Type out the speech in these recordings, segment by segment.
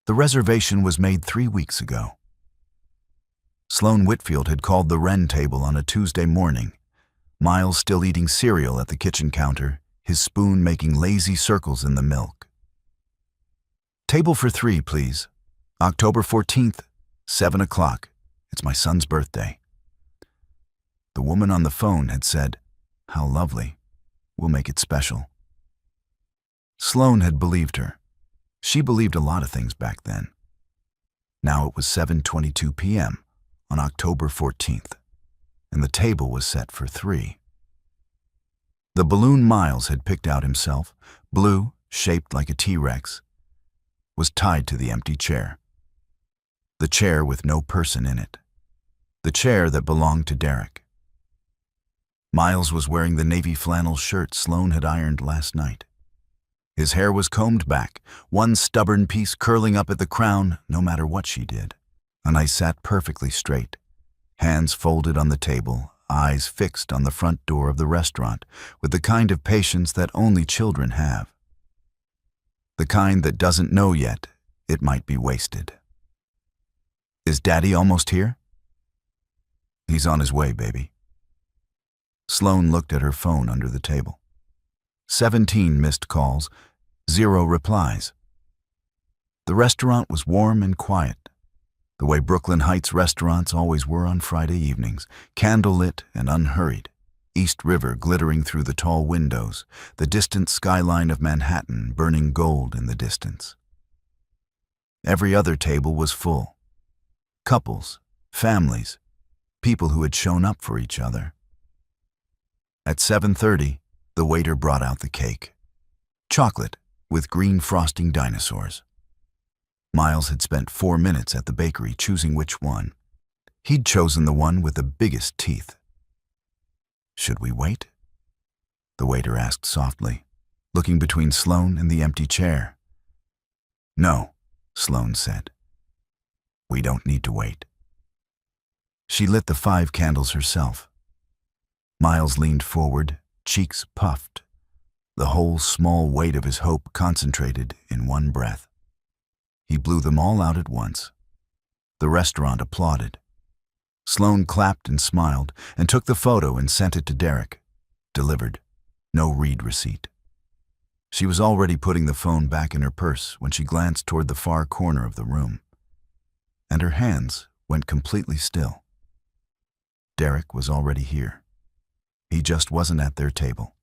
The reservation was made 3 weeks ago. Sloane Whitfield had called the Wren table on a Tuesday morning, Miles still eating cereal at the kitchen counter, his spoon making lazy circles in the milk. "Table for 3, please. October 14th, 7 o'clock. It's my son's birthday." The woman on the phone had said, "How lovely. We'll make it special." Sloane had believed her. She believed a lot of things back then. Now it was 7:22 p.m. on October 14th, and the table was set for 3. The balloon Miles had picked out himself, blue, shaped like a T-Rex, was tied to the empty chair. The chair with no person in it. The chair that belonged to Derek. Miles was wearing the navy flannel shirt Sloane had ironed last night. His hair was combed back, one stubborn piece curling up at the crown no matter what she did. And I sat perfectly straight, hands folded on the table, eyes fixed on the front door of the restaurant, with the kind of patience that only children have. The kind that doesn't know yet it might be wasted. "Is Daddy almost here?" "He's on his way, baby." Sloane looked at her phone under the table. 17 missed calls, 0 replies. The restaurant was warm and quiet, the way Brooklyn Heights restaurants always were on Friday evenings, candlelit and unhurried, East River glittering through the tall windows, the distant skyline of Manhattan burning gold in the distance. Every other table was full. Couples, families, people who had shown up for each other. At 7:30, the waiter brought out the cake. Chocolate with green frosting dinosaurs. Miles had spent 4 minutes at the bakery choosing which one. He'd chosen the one with the biggest teeth. "Should we wait?" the waiter asked softly, looking between Sloane and the empty chair. "No," Sloane said. "We don't need to wait." She lit the 5 candles herself. Miles leaned forward, cheeks puffed, the whole small weight of his hope concentrated in one breath. He blew them all out at once. The restaurant applauded. Sloane clapped and smiled and took the photo and sent it to Derek. Delivered. No read receipt. She was already putting the phone back in her purse when she glanced toward the far corner of the room. And her hands went completely still. Derek was already here. He just wasn't at their table.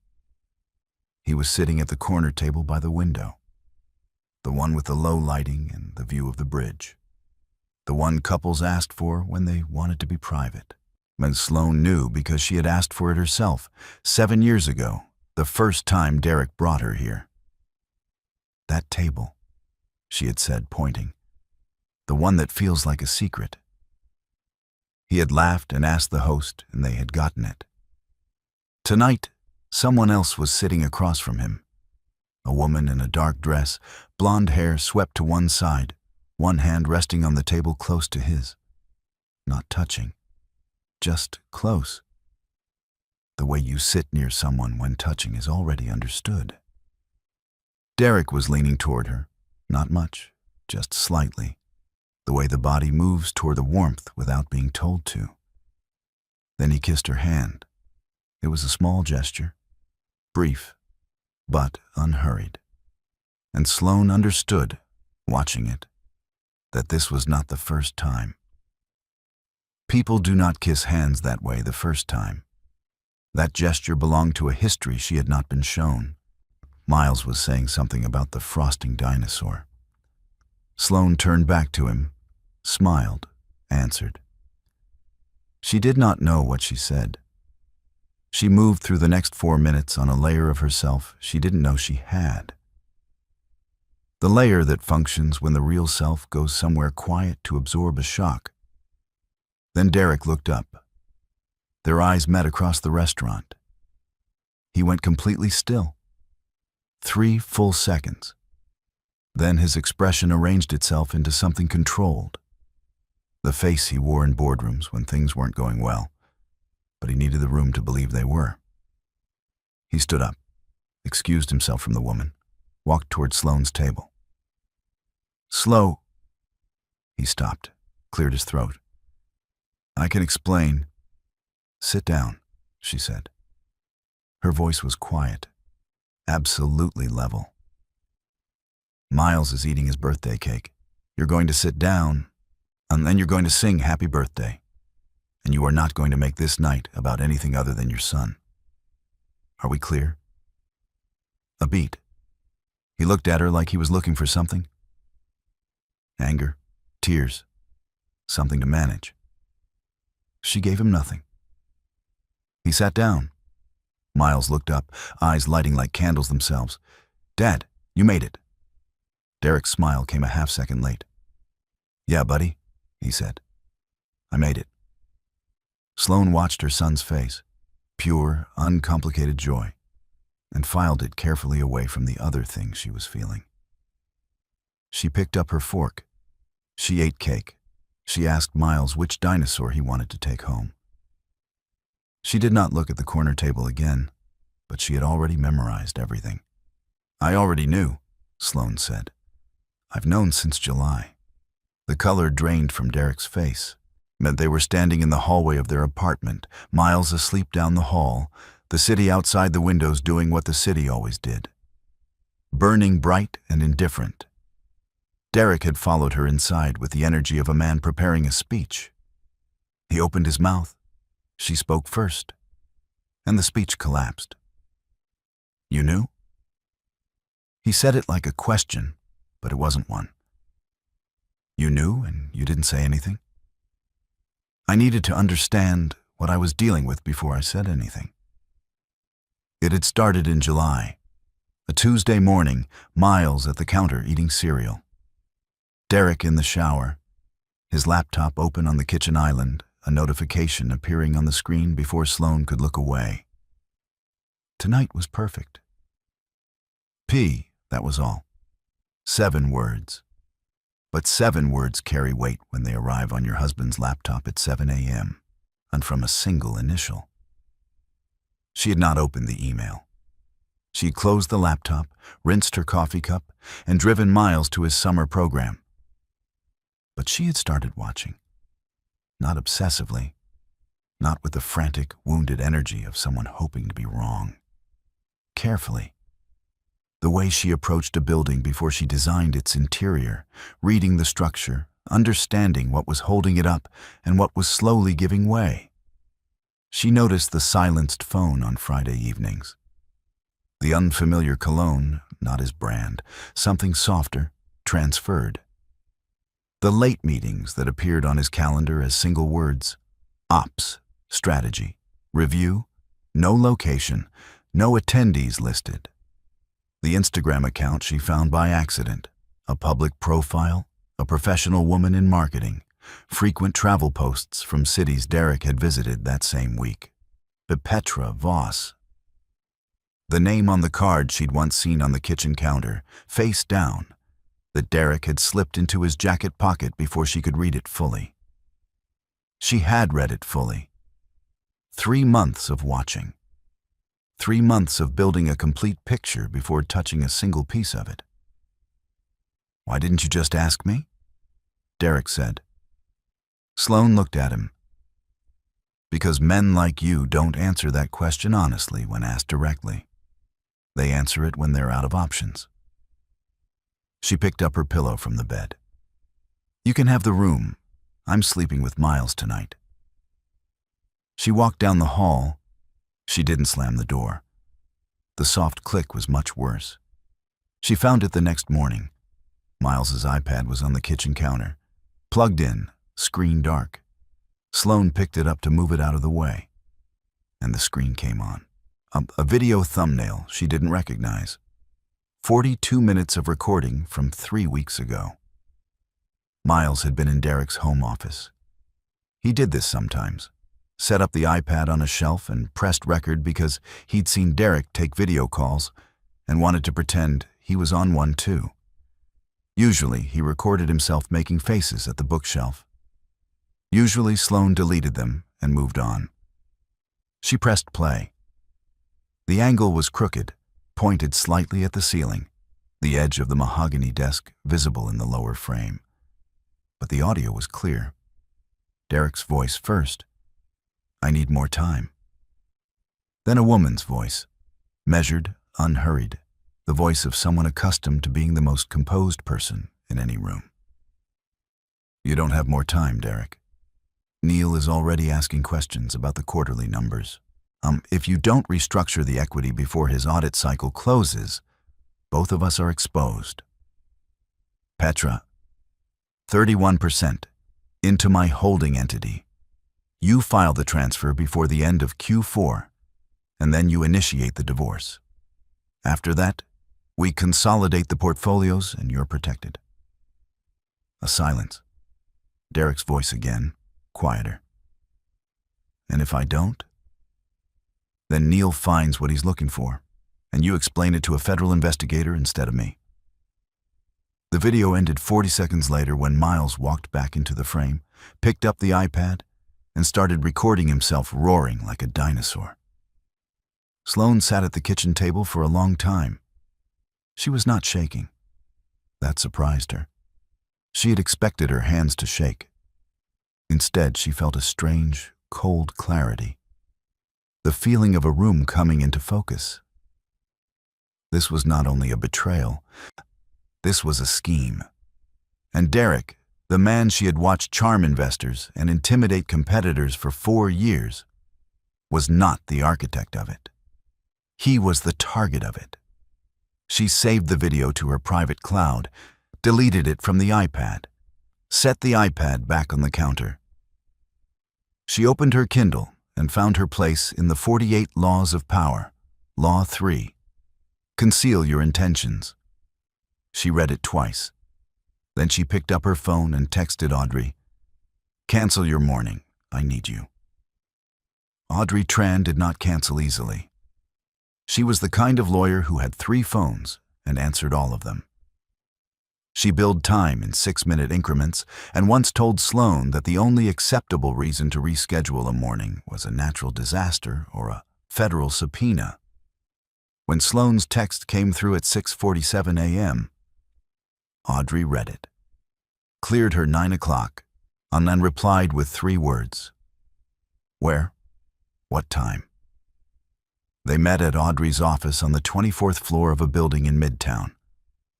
He was sitting at the corner table by the window. The one with the low lighting and the view of the bridge. The one couples asked for when they wanted to be private. And Sloane knew because she had asked for it herself 7 years ago, the first time Derek brought her here. "That table," she had said, pointing. "The one that feels like a secret." He had laughed and asked the host, and they had gotten it. Tonight, someone else was sitting across from him. A woman in a dark dress, blonde hair swept to one side, one hand resting on the table close to his. Not touching, just close. The way you sit near someone when touching is already understood. Derek was leaning toward her, not much, just slightly, the way the body moves toward the warmth without being told to. Then he kissed her hand. It was a small gesture, brief, but unhurried. And Sloane understood, watching it, that this was not the first time. People do not kiss hands that way the first time. That gesture belonged to a history she had not been shown. Miles was saying something about the frosting dinosaur. Sloane turned back to him, smiled, answered. She did not know what she said. She moved through the next 4 minutes on a layer of herself she didn't know she had. The layer that functions when the real self goes somewhere quiet to absorb a shock. Then Derek looked up. Their eyes met across the restaurant. He went completely still. 3 full seconds. Then his expression arranged itself into something controlled. The face he wore in boardrooms when things weren't going well, but he needed the room to believe they were. He stood up, excused himself from the woman, walked toward Sloane's table. "Slow," He stopped, cleared his throat. "I can explain." "Sit down," she said. Her voice was quiet, absolutely level. "Miles is eating his birthday cake. You're going to sit down, and then you're going to sing happy birthday. And you are not going to make this night about anything other than your son. Are we clear?" A beat. He looked at her like he was looking for something. Anger, tears, something to manage. She gave him nothing. He sat down. Miles looked up, eyes lighting like candles themselves. "Dad, you made it." Derek's smile came a half-second late. "Yeah, buddy," he said. "I made it." Sloane watched her son's face, pure, uncomplicated joy, and filed it carefully away from the other things she was feeling. She picked up her fork. She ate cake. She asked Miles which dinosaur he wanted to take home. She did not look at the corner table again, but she had already memorized everything. "I already knew," Sloane said. "I've known since July." The color drained from Derek's face. Meant they were standing in the hallway of their apartment, Miles asleep down the hall, the city outside the windows doing what the city always did. Burning bright and indifferent. Derek had followed her inside with the energy of a man preparing a speech. He opened his mouth. She spoke first, and the speech collapsed. "You knew?" He said it like a question, but it wasn't one. "You knew and you didn't say anything?" "I needed to understand what I was dealing with before I said anything." It had started in July. A Tuesday morning, Miles at the counter eating cereal. Derek in the shower, his laptop open on the kitchen island, a notification appearing on the screen before Sloane could look away. Tonight was perfect. That was all. 7 words. But 7 words carry weight when they arrive on your husband's laptop at 7 a.m., and from a single initial. She had not opened the email. She had closed the laptop, rinsed her coffee cup, and driven Miles to his summer program. But she had started watching. Not obsessively, not with the frantic, wounded energy of someone hoping to be wrong. Carefully. The way she approached a building before she designed its interior, reading the structure, understanding what was holding it up and what was slowly giving way. She noticed the silenced phone on Friday evenings. The unfamiliar cologne, not his brand, something softer, transferred. The late meetings that appeared on his calendar as single words: ops, strategy, review, no location, no attendees listed. The Instagram account she found by accident, a public profile, a professional woman in marketing, frequent travel posts from cities Derek had visited that same week. Petra Voss. The name on the card she'd once seen on the kitchen counter, face down, that Derek had slipped into his jacket pocket before she could read it fully. She had read it fully. 3 months of watching. 3 months of building a complete picture before touching a single piece of it. "Why didn't you just ask me?" Derek said. Sloane looked at him. "Because men like you don't answer that question honestly when asked directly. They answer it when they're out of options." She picked up her pillow from the bed. "You can have the room. I'm sleeping with Miles tonight." She walked down the hall. She didn't slam the door. The soft click was much worse. She found it the next morning. Miles's iPad was on the kitchen counter, plugged in, screen dark. Sloane picked it up to move it out of the way, and the screen came on. A video thumbnail she didn't recognize. 42 minutes of recording from 3 weeks ago. Miles had been in Derek's home office. He did this sometimes. Set up the iPad on a shelf and pressed record because he'd seen Derek take video calls and wanted to pretend he was on one too. Usually, he recorded himself making faces at the bookshelf. Usually, Sloane deleted them and moved on. She pressed play. The angle was crooked, pointed slightly at the ceiling, the edge of the mahogany desk visible in the lower frame. but the audio was clear. Derek's voice first. "I need more time." Then a woman's voice, measured, unhurried, the voice of someone accustomed to being the most composed person in any room. "You don't have more time, Derek. Neil is already asking questions about the quarterly numbers. If you don't restructure the equity before his audit cycle closes, both of us are exposed." "Petra, 31% into my holding entity. You file the transfer before the end of Q4, and then you initiate the divorce. After that, we consolidate the portfolios and you're protected." A silence. Derek's voice again, quieter. "And if I don't?" "Then Neil finds what he's looking for, and you explain it to a federal investigator instead of me." The video ended 40 seconds later when Miles walked back into the frame, picked up the iPad, and started recording himself roaring like a dinosaur. Sloane sat at the kitchen table for a long time. She was not shaking. That surprised her. She had expected her hands to shake. Instead, she felt a strange, cold clarity. The feeling of a room coming into focus. This was not only a betrayal, this was a scheme. And Derek, the man she had watched charm investors and intimidate competitors for 4 years, was not the architect of it. He was the target of it. She saved the video to her private cloud, deleted it from the iPad, set the iPad back on the counter. She opened her Kindle and found her place in the 48 Laws of Power, Law 3. Conceal your intentions. She read it twice. Then she picked up her phone and texted Audrey, "Cancel your morning. I need you." Audrey Tran did not cancel easily. She was the kind of lawyer who had 3 phones and answered all of them. She billed time in 6-minute increments and once told Sloane that the only acceptable reason to reschedule a morning was a natural disaster or a federal subpoena. When Sloane's text came through at 6:47 a.m., Audrey read it, cleared her 9 o'clock, and then replied with 3 words. "Where? What time?" They met at Audrey's office on the 24th floor of a building in Midtown.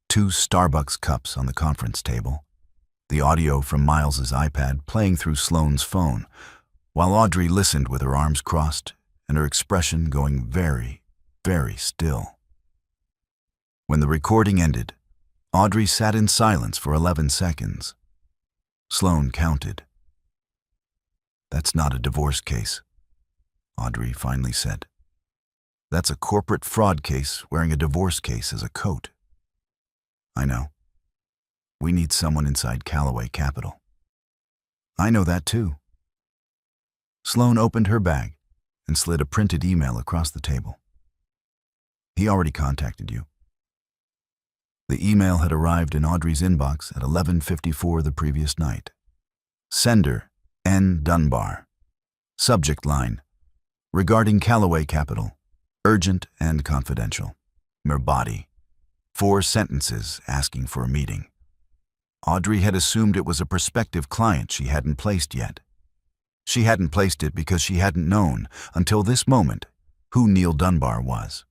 2 Starbucks cups on the conference table, the audio from Miles's iPad playing through Sloane's phone, while Audrey listened with her arms crossed and her expression going very, very still. When the recording ended, Audrey sat in silence for 11 seconds. Sloane counted. "That's not a divorce case," Audrey finally said. "That's a corporate fraud case wearing a divorce case as a coat." "I know. We need someone inside Callaway Capital." "I know that too." Sloane opened her bag and slid a printed email across the table. "He already contacted you." The email had arrived in Audrey's inbox at 11:54 the previous night. Sender, N. Dunbar. Subject line, regarding Callaway Capital, urgent and confidential. Merbati. 4 sentences asking for a meeting. Audrey had assumed it was a prospective client she hadn't placed yet. She hadn't placed it because she hadn't known, until this moment, who Neil Dunbar was.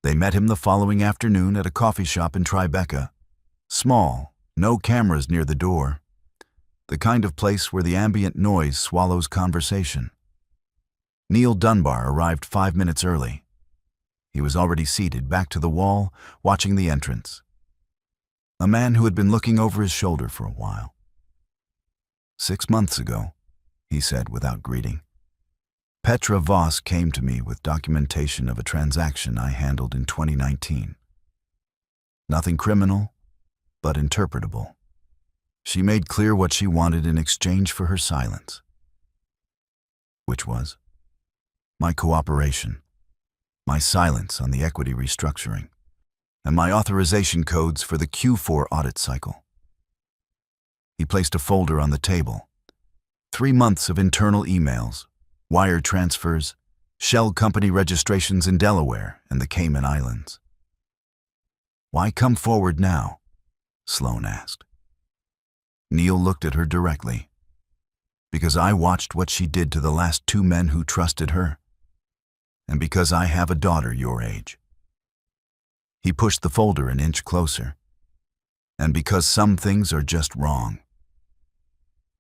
They met him the following afternoon at a coffee shop in Tribeca. Small, no cameras near the door. The kind of place where the ambient noise swallows conversation. Neil Dunbar arrived 5 minutes early. He was already seated back to the wall, watching the entrance. A man who had been looking over his shoulder for a while. 6 months ago, he said without greeting, Petra Voss came to me with documentation of a transaction I handled in 2019. Nothing criminal, but interpretable. She made clear what she wanted in exchange for her silence. Which was? My cooperation, my silence on the equity restructuring, and my authorization codes for the Q4 audit cycle. He placed a folder on the table. 3 months of internal emails, wire transfers, shell company registrations in Delaware and the Cayman Islands. "Why come forward now?" Sloane asked. Neil looked at her directly. Because I watched what she did to the last two men who trusted her. And because I have a daughter your age. He pushed the folder an inch closer. And because some things are just wrong.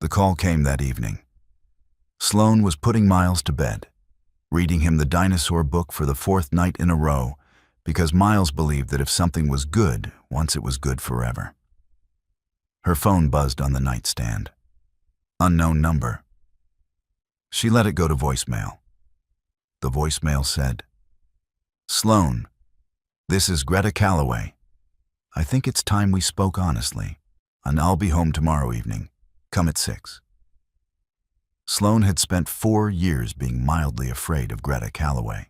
The call came that evening. Sloane was putting Miles to bed, reading him the dinosaur book for the fourth night in a row, because Miles believed that if something was good, once it was good forever. Her phone buzzed on the nightstand. Unknown number. She let it go to voicemail. The voicemail said, "Sloane, this is Greta Calloway. I think it's time we spoke honestly, and I'll be home tomorrow evening. Come at 6. Sloane had spent 4 years being mildly afraid of Greta Calloway.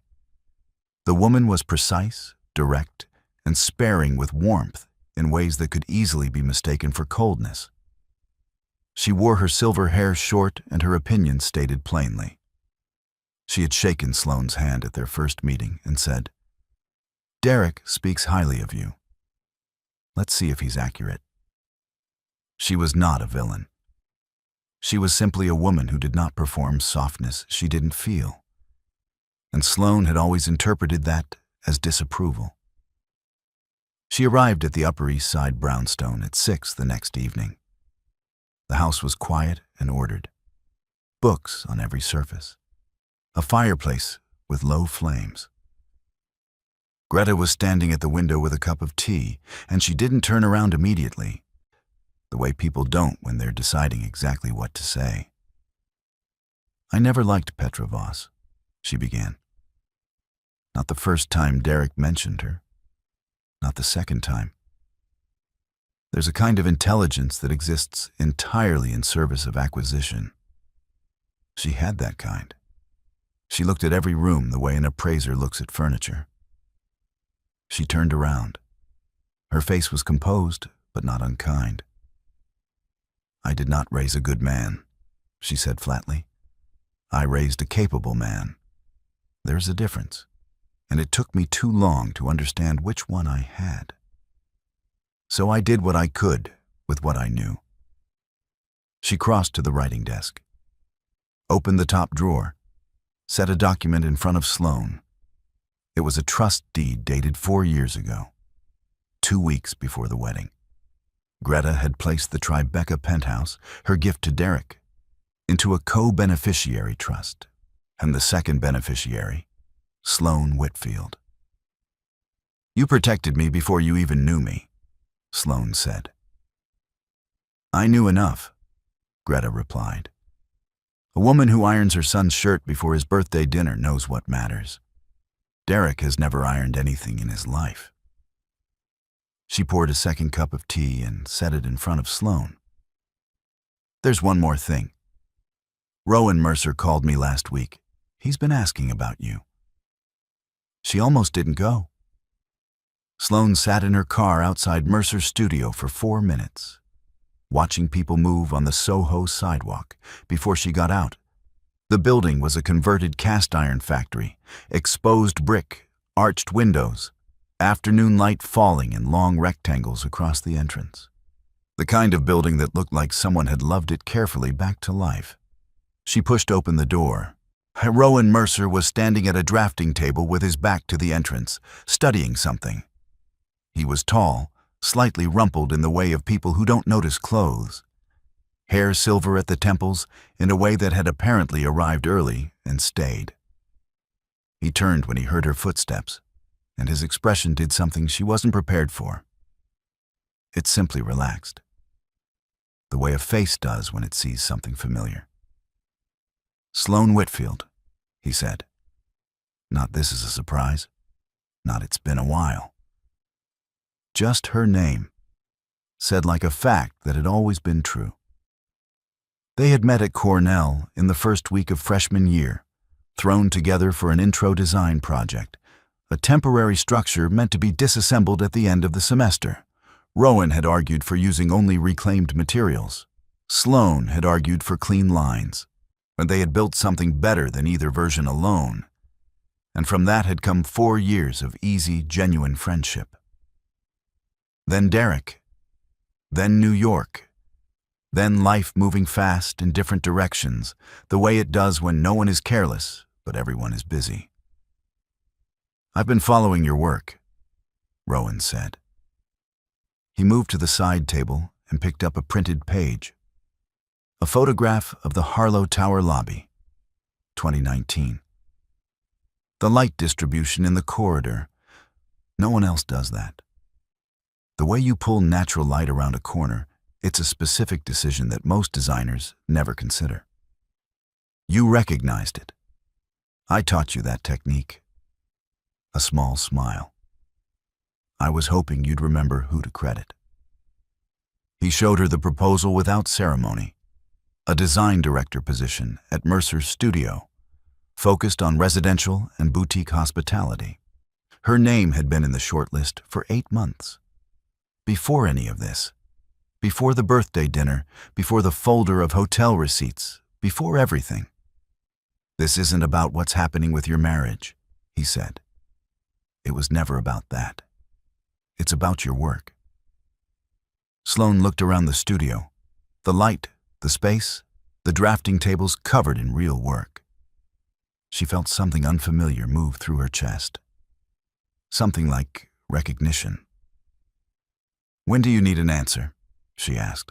The woman was precise, direct, and sparing with warmth in ways that could easily be mistaken for coldness. She wore her silver hair short and her opinions stated plainly. She had shaken Sloane's hand at their first meeting and said, "Derek speaks highly of you. Let's see if he's accurate." She was not a villain. She was simply a woman who did not perform softness she didn't feel. And Sloane had always interpreted that as disapproval. She arrived at the Upper East Side brownstone at 6 the next evening. The house was quiet and ordered. Books on every surface. A fireplace with low flames. Greta was standing at the window with a cup of tea, and she didn't turn around immediately, the way people don't when they're deciding exactly what to say. "I never liked Petra Voss," she began. Not the first time Derek mentioned her. Not the second time. There's a kind of intelligence that exists entirely in service of acquisition. She had that kind. She looked at every room the way an appraiser looks at furniture. She turned around. Her face was composed, but not unkind. "I did not raise a good man," she said flatly. "I raised a capable man. There's a difference, and it took me too long to understand which one I had. So I did what I could with what I knew." She crossed to the writing desk, opened the top drawer, set a document in front of Sloane. It was a trust deed dated 4 years ago, 2 weeks before the wedding. Greta had placed the Tribeca penthouse, her gift to Derek, into a co-beneficiary trust, and the second beneficiary, Sloane Whitfield. "You protected me before you even knew me," Sloane said. "I knew enough," Greta replied. "A woman who irons her son's shirt before his birthday dinner knows what matters. Derek has never ironed anything in his life." She poured a second cup of tea and set it in front of Sloane. "There's one more thing. Rowan Mercer called me last week. He's been asking about you." She almost didn't go. Sloane sat in her car outside Mercer's studio for 4 minutes, watching people move on the Soho sidewalk before she got out. The building was a converted cast iron factory, exposed brick, arched windows, afternoon light falling in long rectangles across the entrance. The kind of building that looked like someone had loved it carefully back to life. She pushed open the door. Rowan Mercer was standing at a drafting table with his back to the entrance, studying something. He was tall, slightly rumpled in the way of people who don't notice clothes. Hair silver at the temples in a way that had apparently arrived early and stayed. He turned when he heard her footsteps, and his expression did something she wasn't prepared for. It simply relaxed, the way a face does when it sees something familiar. "Sloane Whitfield," he said. Not "this is a surprise," not "it's been a while." Just her name, said like a fact that had always been true. They had met at Cornell in the first week of freshman year, thrown together for an intro design project, a temporary structure meant to be disassembled at the end of the semester. Rowan had argued for using only reclaimed materials. Sloane had argued for clean lines, and they had built something better than either version alone. And from that had come 4 years of easy, genuine friendship. Then Derek. Then New York. Then life moving fast in different directions, the way it does when no one is careless, but everyone is busy. "I've been following your work," Rowan said. He moved to the side table and picked up a printed page. A photograph of the Harlow Tower lobby, 2019. The light distribution in the corridor. No one else does that. The way you pull natural light around a corner, it's a specific decision that most designers never consider. You recognized it. I taught you that technique. A small smile. I was hoping you'd remember who to credit. He showed her the proposal without ceremony. A design director position at Mercer's studio, focused on residential and boutique hospitality. Her name had been in the shortlist for 8 months. Before any of this, before the birthday dinner, before the folder of hotel receipts, before everything. "This isn't about what's happening with your marriage," he said. "It was never about that. It's about your work." Sloan looked around the studio. The light, the space, the drafting tables covered in real work. She felt something unfamiliar move through her chest. Something like recognition. "When do you need an answer?" she asked.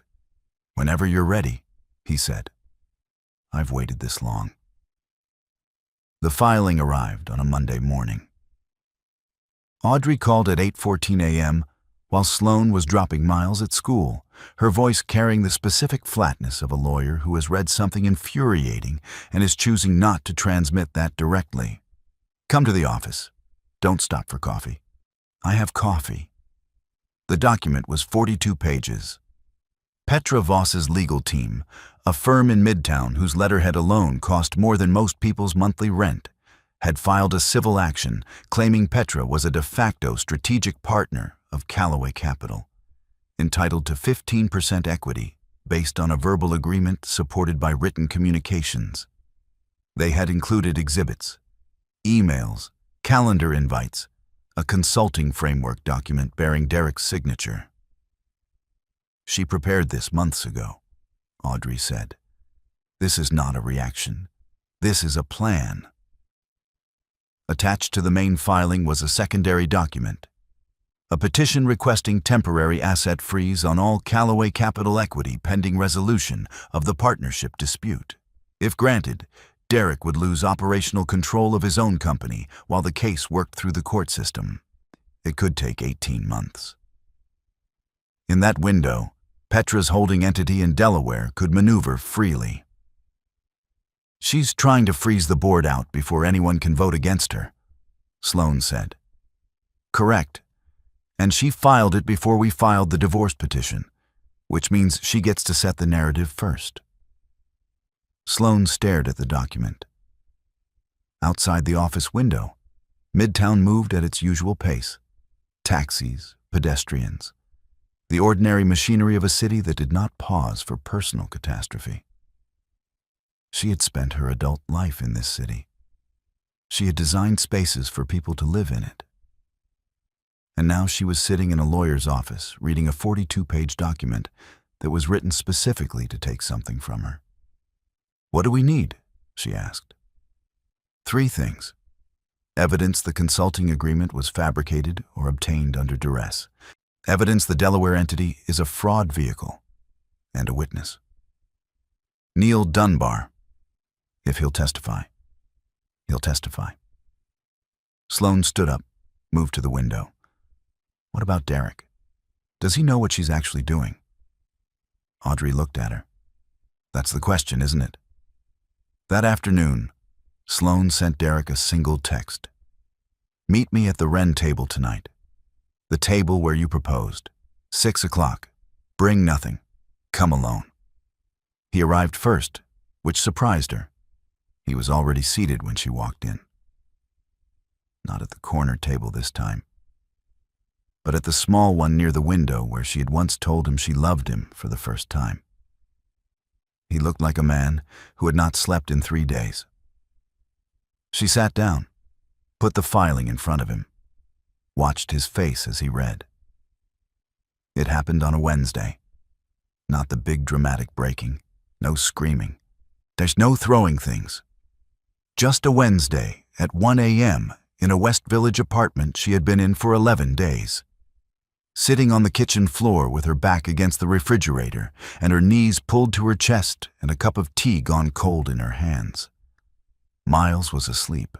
"Whenever you're ready," he said. "I've waited this long." The filing arrived on a Monday morning. Audrey called at 8:14 a.m. while Sloan was dropping Miles at school, her voice carrying the specific flatness of a lawyer who has read something infuriating and is choosing not to transmit that directly. "Come to the office. Don't stop for coffee." "I have coffee." The document was 42 pages. Petra Voss's legal team, a firm in Midtown whose letterhead alone cost more than most people's monthly rent, had filed a civil action claiming Petra was a de facto strategic partner of Callaway Capital, entitled to 15% equity based on a verbal agreement supported by written communications. They had included exhibits, emails, calendar invites, a consulting framework document bearing Derek's signature. "She prepared this months ago," Audrey said. "This is not a reaction. This is a plan." Attached to the main filing was a secondary document, a petition requesting temporary asset freeze on all Callaway Capital equity pending resolution of the partnership dispute. If granted, Derek would lose operational control of his own company while the case worked through the court system. It could take 18 months. In that window, Petra's holding entity in Delaware could maneuver freely. "She's trying to freeze the board out before anyone can vote against her," Sloan said. "Correct. And she filed it before we filed the divorce petition, which means she gets to set the narrative first." Sloan stared at the document. Outside the office window, Midtown moved at its usual pace. Taxis, pedestrians, the ordinary machinery of a city that did not pause for personal catastrophe. She had spent her adult life in this city. She had designed spaces for people to live in it. And now she was sitting in a lawyer's office reading a 42-page document that was written specifically to take something from her. "What do we need?" she asked. 3 things. Evidence the consulting agreement was fabricated or obtained under duress. Evidence the Delaware entity is a fraud vehicle. And a witness. Neil Dunbar. If he'll testify, he'll testify. Sloan stood up, moved to the window. "What about Derek? Does he know what she's actually doing?" Audrey looked at her. "That's the question, isn't it?" That afternoon, Sloan sent Derek a single text. "Meet me at the Wren table tonight. The table where you proposed. 6 o'clock. Bring nothing. Come alone." He arrived first, which surprised her. He was already seated when she walked in. Not at the corner table this time, but at the small one near the window where she had once told him she loved him for the first time. He looked like a man who had not slept in 3 days. She sat down, put the filing in front of him, watched his face as he read. It happened on a Wednesday. Not the big dramatic breaking. No screaming. There's no throwing things. Just a Wednesday at 1 a.m. in a West Village apartment she had been in for 11 days. Sitting on the kitchen floor with her back against the refrigerator and her knees pulled to her chest and a cup of tea gone cold in her hands. Miles was asleep.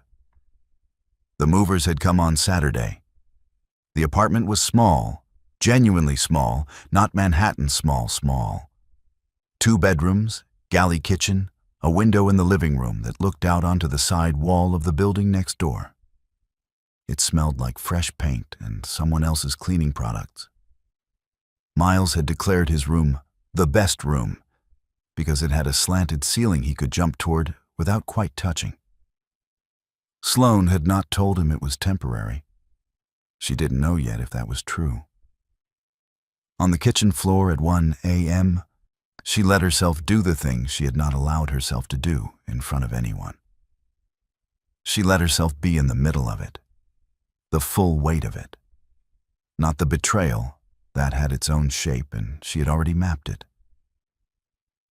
The movers had come on Saturday. The apartment was small, genuinely small, not Manhattan small. 2 bedrooms, galley kitchen, a window in the living room that looked out onto the side wall of the building next door. It smelled like fresh paint and someone else's cleaning products. Miles had declared his room the best room because it had a slanted ceiling he could jump toward without quite touching. Sloane had not told him it was temporary. She didn't know yet if that was true. On the kitchen floor at 1 a.m., she let herself do the things she had not allowed herself to do in front of anyone. She let herself be in the middle of it, the full weight of it. Not the betrayal, that had its own shape and she had already mapped it.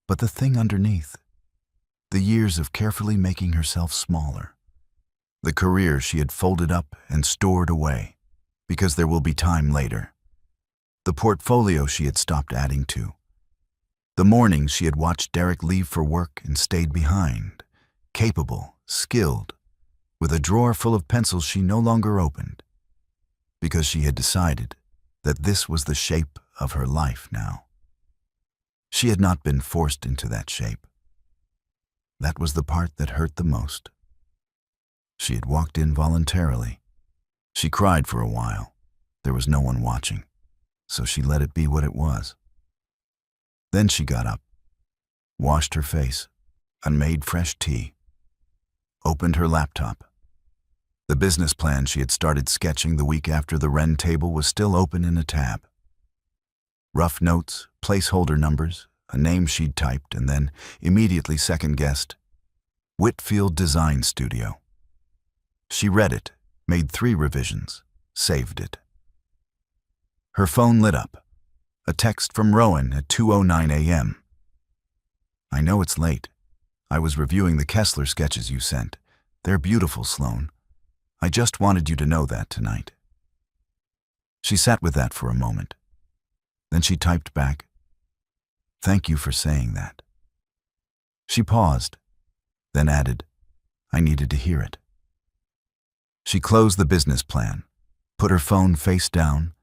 But the thing underneath, the years of carefully making herself smaller. The career she had folded up and stored away, because there will be time later. The portfolio she had stopped adding to. The mornings she had watched Derek leave for work and stayed behind, capable, skilled, with a drawer full of pencils she no longer opened, because she had decided that this was the shape of her life now. She had not been forced into that shape. That was the part that hurt the most. She had walked in voluntarily. She cried for a while. There was no one watching, so she let it be what it was. Then she got up, washed her face, and made fresh tea. Opened her laptop. The business plan she had started sketching the week after the Wren table was still open in a tab. Rough notes, placeholder numbers, a name she'd typed, and then immediately second-guessed. Whitfield Design Studio. She read it, made 3 revisions, saved it. Her phone lit up. A text from Rowan at 2:09 a.m. I know it's late. I was reviewing the Kessler sketches you sent. They're beautiful, Sloane. I just wanted you to know that tonight. She sat with that for a moment. Then she typed back, "Thank you for saying that." She paused, then added, "I needed to hear it." She closed the business plan, put her phone face down,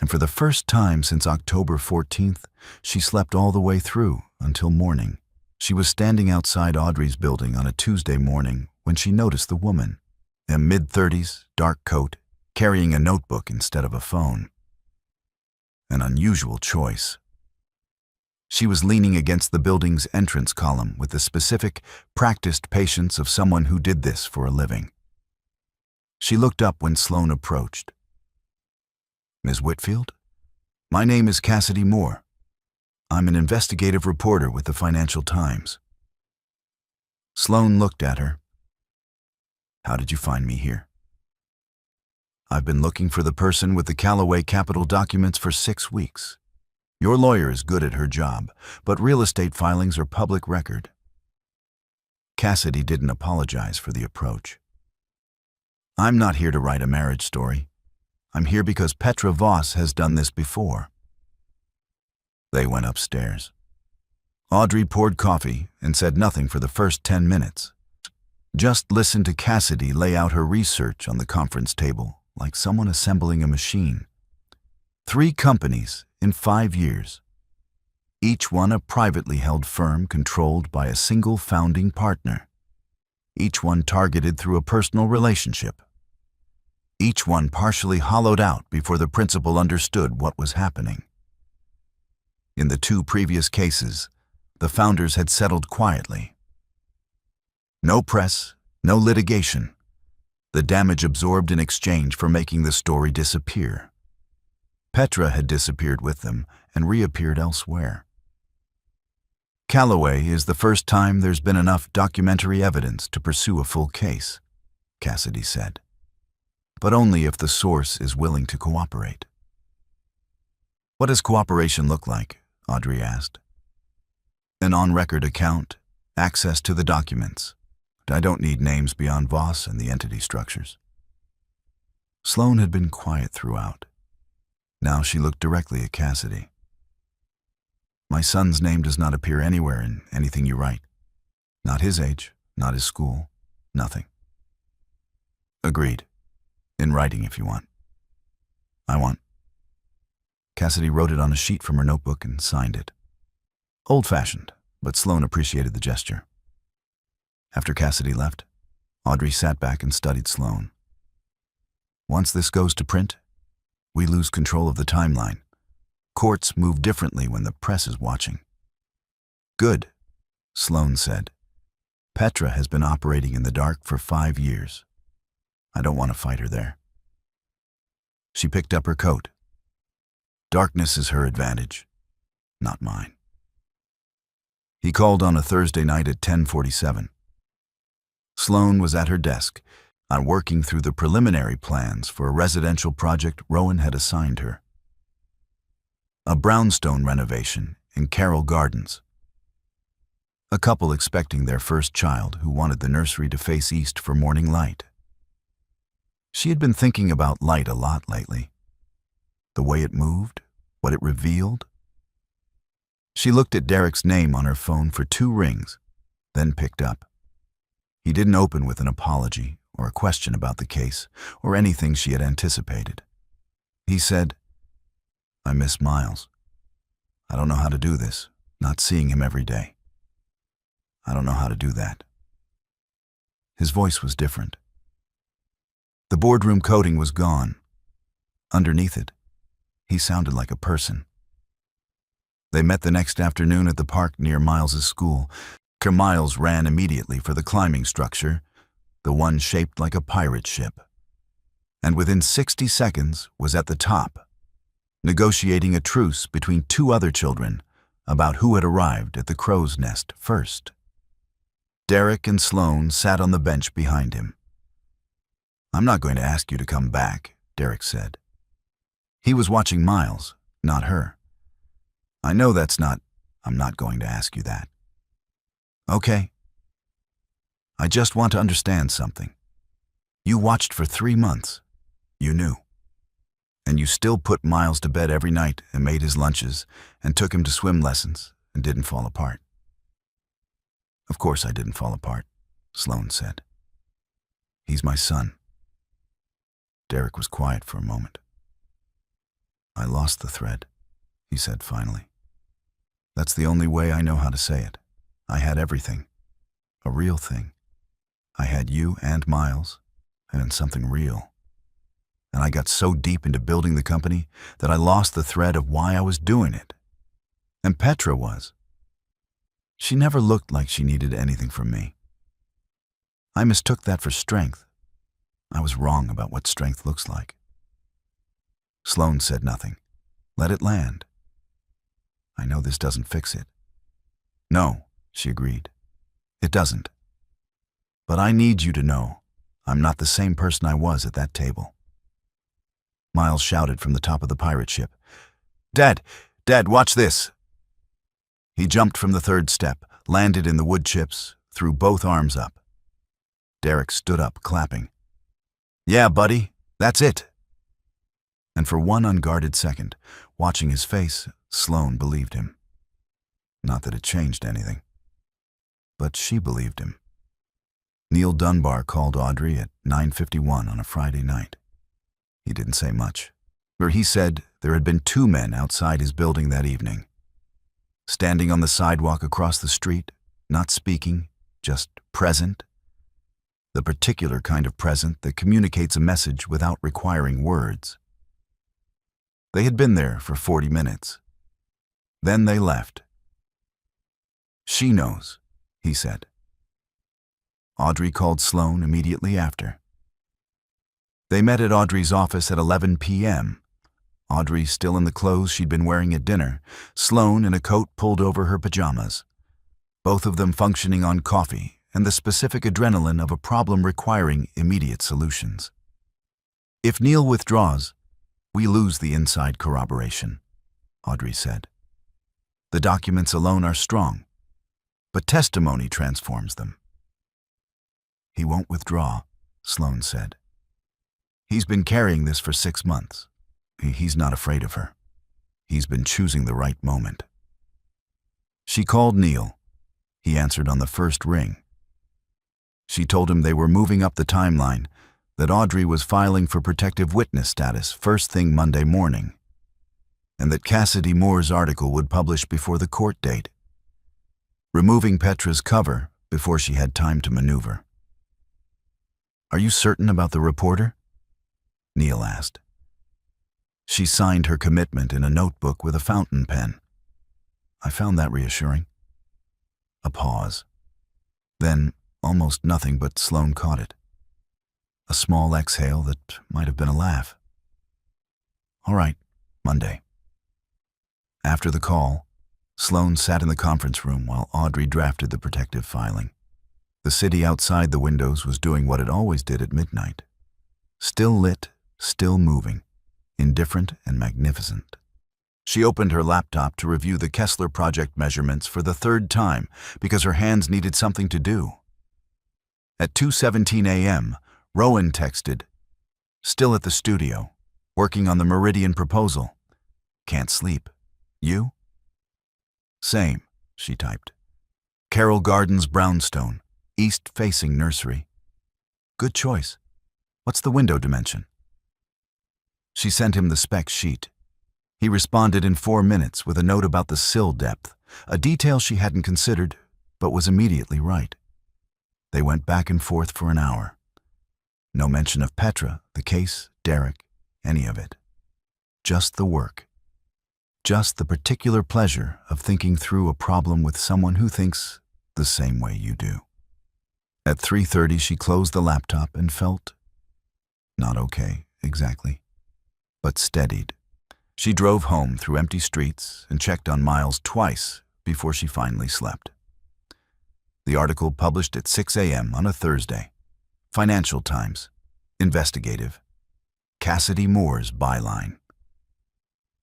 and for the first time since October 14th, she slept all the way through until morning. She was standing outside Audrey's building on a Tuesday morning when she noticed the woman, a mid-30s, dark coat, carrying a notebook instead of a phone. An unusual choice. She was leaning against the building's entrance column with the specific, practiced patience of someone who did this for a living. She looked up when Sloane approached. "Ms. Whitfield? My name is Cassidy Moore. I'm an investigative reporter with the Financial Times." Sloane looked at her. "How did you find me here?" "I've been looking for the person with the Callaway Capital documents for 6 weeks. Your lawyer is good at her job, but real estate filings are public record." Cassidy didn't apologize for the approach. "I'm not here to write a marriage story. I'm here because Petra Voss has done this before." They went upstairs. Audrey poured coffee and said nothing for the first 10 minutes. Just listened to Cassidy lay out her research on the conference table like someone assembling a machine. 3 companies in 5 years. Each one a privately held firm controlled by a single founding partner. Each one targeted through a personal relationship. Each one partially hollowed out before the principal understood what was happening. In the 2 previous cases, the founders had settled quietly. No press, no litigation. The damage absorbed in exchange for making the story disappear. Petra had disappeared with them and reappeared elsewhere. Callaway is the first time there's been enough documentary evidence to pursue a full case, Cassidy said. But only if the source is willing to cooperate. What does cooperation look like? Audrey asked. An on-record account, access to the documents. I don't need names beyond Voss and the entity structures. Sloane had been quiet throughout. Now she looked directly at Cassidy. My son's name does not appear anywhere in anything you write. Not his age, not his school, nothing. Agreed. In writing if you want. I want. Cassidy wrote it on a sheet from her notebook and signed it. Old-fashioned, but Sloane appreciated the gesture. After Cassidy left, Audrey sat back and studied Sloane. Once this goes to print, we lose control of the timeline. Courts move differently when the press is watching. Good, Sloane said. Petra has been operating in the dark for 5 years. I don't want to fight her there. She picked up her coat. Darkness is her advantage, not mine. He called on a Thursday night at 10:47. Sloane was at her desk, working through the preliminary plans for a residential project Rowan had assigned her. A brownstone renovation in Carroll Gardens. A couple expecting their first child who wanted the nursery to face east for morning light. She had been thinking about light a lot lately. The way it moved, what it revealed. She looked at Derek's name on her phone for 2 rings, then picked up. He didn't open with an apology or a question about the case or anything she had anticipated. He said, I miss Miles. I don't know how to do this, not seeing him every day. I don't know how to do that. His voice was different. The boardroom coating was gone. Underneath it, he sounded like a person. They met the next afternoon at the park near Miles's school. Miles ran immediately for the climbing structure, the one shaped like a pirate ship, and within 60 seconds was at the top, negotiating a truce between 2 other children about who had arrived at the crow's nest first. Derek and Sloane sat on the bench behind him. I'm not going to ask you to come back, Derek said. He was watching Miles, not her. I know that's not, I'm not going to ask you that. Okay. I just want to understand something. You watched for 3 months. You knew. And you still put Miles to bed every night and made his lunches and took him to swim lessons and didn't fall apart. Of course I didn't fall apart, Sloane said. He's my son. Derek was quiet for a moment. I lost the thread, he said finally. That's the only way I know how to say it. I had everything. A real thing. I had you and Miles, and something real. And I got so deep into building the company that I lost the thread of why I was doing it. And Petra was. She never looked like she needed anything from me. I mistook that for strength. I was wrong about what strength looks like. Sloane said nothing. Let it land. I know this doesn't fix it. No, she agreed. It doesn't. But I need you to know I'm not the same person I was at that table. Miles shouted from the top of the pirate ship. Dad, watch this. He jumped from the 3rd step, landed in the wood chips, threw both arms up. Derek stood up, clapping. Yeah, buddy, that's it. And for one unguarded second, watching his face, Sloane believed him. Not that it changed anything. But she believed him. Neil Dunbar called Audrey at 9:51 on a Friday night. He didn't say much, but he said there had been 2 men outside his building that evening. Standing on the sidewalk across the street, not speaking, just present. The particular kind of present that communicates a message without requiring words. They had been there for 40 minutes. Then they left. She knows, he said. Audrey called Sloane immediately after. They met at Audrey's office at 11 p.m. Audrey still in the clothes she'd been wearing at dinner, Sloane in a coat pulled over her pajamas. Both of them functioning on coffee and the specific adrenaline of a problem requiring immediate solutions. If Neil withdraws, we lose the inside corroboration, Audrey said. The documents alone are strong, but testimony transforms them. He won't withdraw, Sloan said. He's been carrying this for 6 months. He's not afraid of her. He's been choosing the right moment. She called Neil. He answered on the first ring. She told him they were moving up the timeline, that Audrey was filing for protective witness status first thing Monday morning, and that Cassidy Moore's article would publish before the court date, removing Petra's cover before she had time to maneuver. "Are you certain about the reporter?" Neil asked. She signed her commitment in a notebook with a fountain pen. I found that reassuring. A pause. Then, almost nothing, but Sloan caught it. A small exhale that might have been a laugh. All right, Monday. After the call, Sloan sat in the conference room while Audrey drafted the protective filing. The city outside the windows was doing what it always did at midnight. Still lit, still moving, indifferent and magnificent. She opened her laptop to review the Kessler Project measurements for the 3rd time because her hands needed something to do. At 2:17 a.m., Rowan texted, "Still at the studio, working on the Meridian proposal. Can't sleep. You?" "Same," she typed. "Carroll Gardens brownstone, east-facing nursery. Good choice. What's the window dimension?" She sent him the spec sheet. He responded in 4 minutes with a note about the sill depth, a detail she hadn't considered, but was immediately right. They went back and forth for an hour. No mention of Petra, the case, Derek, any of it. Just the work. Just the particular pleasure of thinking through a problem with someone who thinks the same way you do. At 3:30, she closed the laptop and felt not okay, exactly, but steadied. She drove home through empty streets and checked on Miles twice before she finally slept. The article published at 6 a.m. on a Thursday. Financial Times. Investigative. Cassidy Moore's byline.